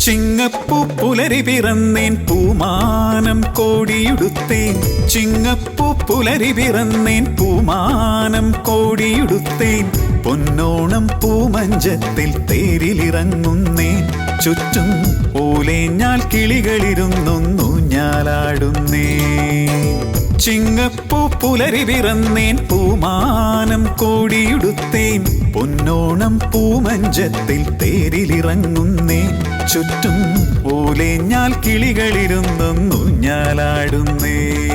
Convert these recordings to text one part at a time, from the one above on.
ചിങ്ങപ്പൂ പുലരി പിറന്നേൻ പൂമാനം കോടിയുടുത്തേൻ. ചിങ്ങപ്പൂ പുലരി പിറന്നേൻ പൂമാനം കോടിയുടുത്തേൻ. പൊന്നോണം പൂമഞ്ചത്തിൽ തേരിലിറങ്ങുന്നേൻ. ചുറ്റും ഓലേഞ്ഞാൽ കിളികളിരുന്നൊന്നു ഞാലാടുന്നേ. ചിങ്ങപ്പൂ പുലരി പിറന്നേൻ പൂമാനം കോടിയുടുത്തേൻ. പൊന്നോണം പൂമഞ്ചത്തിൽ തേരിലിറങ്ങുന്നേ. ചുറ്റും ഓലേഞ്ഞാൽ കിളികളിരുന്നൊന്നു ഞാലാടുന്നേ.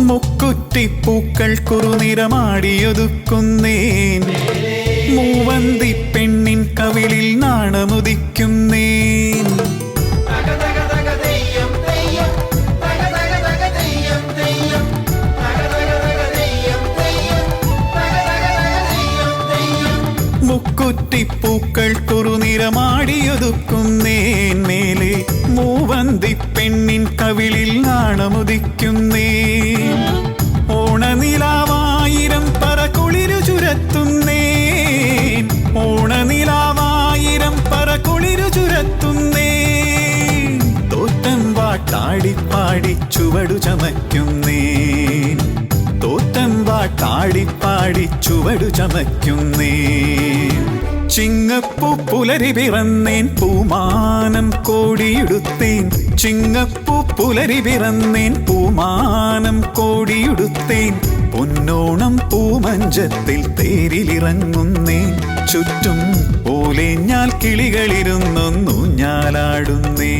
മുക്കുറ്റിപ്പൂക്കൾ കുറുനിറമാടിയൊതുക്കുന്നേൻ. മൂവന്തി പെണ്ണിൻ കവിളിൽ നാണമുദിക്കുന്നേൻ. മുക്കുറ്റിപ്പൂക്കൾ കുറുനിറമാടിയൊതുക്കുന്നേൻ. മേലെ മൂവന്തി പെണ്ണിൻ കവിളിൽ നാണമുദിക്കുന്നേൻ. ഓണനിലാവായിരം പറകുളിരു ചുരത്തുന്നേൻ. ഓണനിലാവായിരം പറകുളിരു ചുരത്തുന്നേൻ. തോറ്റം വാട്ടാടിപ്പാടി ചുവടു ചമയ്ക്കുന്നേൻ. തോറ്റം വാട്ടാടിപ്പാടി ചുവടു ചമയ്ക്കുന്നേൻ. ചിങ്ങപ്പൂ പുലരി പിറന്നേൻ പൂമാനം കോടിയുടുത്തേൻ. ചിങ്ങപ്പൂ പുലരി പിറന്നേൻ പൂമാനം കോടിയുടുത്തേൻ. പൊന്നോണം പൂമഞ്ചത്തിൽ തേരിലിറങ്ങുന്നേൻ. ചുറ്റും ഓലേഞ്ഞാൽ കിളികളിരുന്നൊന്നു ഞാലാടുന്നേ.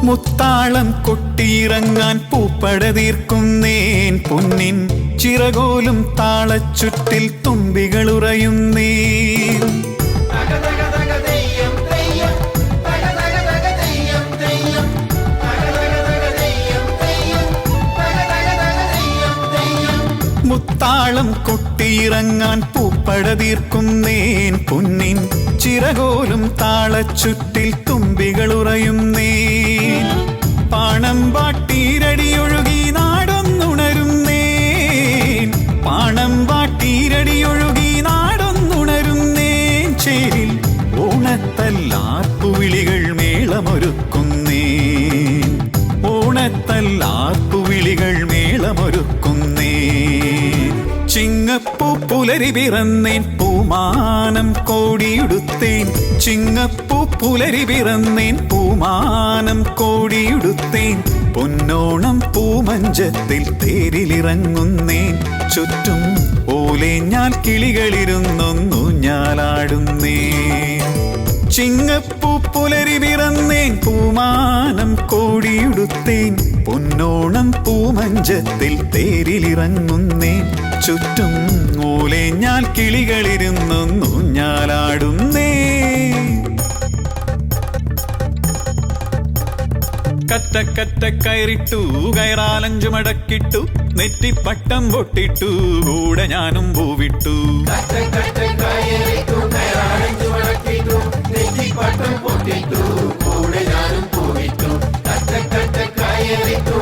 മുത്താളം കൊട്ടിയിറങ്ങാൻ പൂപ്പട തീർക്കുന്നേൻ. പൊന്നിൻ ചിറകോലും താളച്ചുറ്റിൽ തുമ്പികളുറയുന്നേൻ. മുത്താളം കൊട്ടിയിറങ്ങാൻ പൂപ്പട തീർക്കുന്നേൻ. പൊന്നിൻ ചിറകോലും താളച്ചുറ്റിൽ തുമ്പികളുറയുന്നേൻ. പാണം പാട്ടീരടിയൊഴുകി നാടൊന്നുണരുന്നേൻ. പാണം പാട്ടീരടിയൊഴുകി നാടൊന്നുണരുന്നേൻ. ചേരിൽ ഓണത്തല്ലാർപ്പുവിളികൾ മേളമൊരുക്കുന്നേൻ. ഓണത്തല്ലാർപ്പുവിളികൾ മേളമൊരുക്കുന്നേൻ. ചിങ്ങപ്പൂ പുലരി പിറന്നേൻ പൂമാനം കോടിയുടുത്തേൻ. ചിങ്ങപ്പൂ പുലരി പിറന്നേൻ പൂമാനം കോടിയുടുത്തേൻ. പൊന്നോണം പൂമഞ്ചത്തിൽ തേരിലിറങ്ങുന്നേൻ. ചുറ്റും ഓലേഞ്ഞാൽ കിളികളിരുന്നൊന്നു ഞാലാടുന്നേ. ചിങ്ങപ്പൂ പുലരി പിറന്നേൻ പൂമാനം കോടിയുടുത്തേൻ. പൊന്നോണം പൂമഞ്ചത്തിൽ തേരിലിറങ്ങുന്നേൻ. ചുറ്റും ഓലേഞ്ഞാൽ കിളികളിരുന്നൊന്നു ഞാലാടുന്നേ. കറ്റക്കറ്റ കയറിട്ടു കയറാലഞ്ചു മടക്കിട്ടു. നെറ്റിപ്പട്ടം പൊട്ടിട്ടു കൂടെ ഞാനും പൂവിട്ടു. നെറ്റിപ്പട്ടം പൊട്ടിട്ടു കൂടെ ഞാനും പൂവിട്ടു. കറ്റക്കറ്റ കയറിട്ടു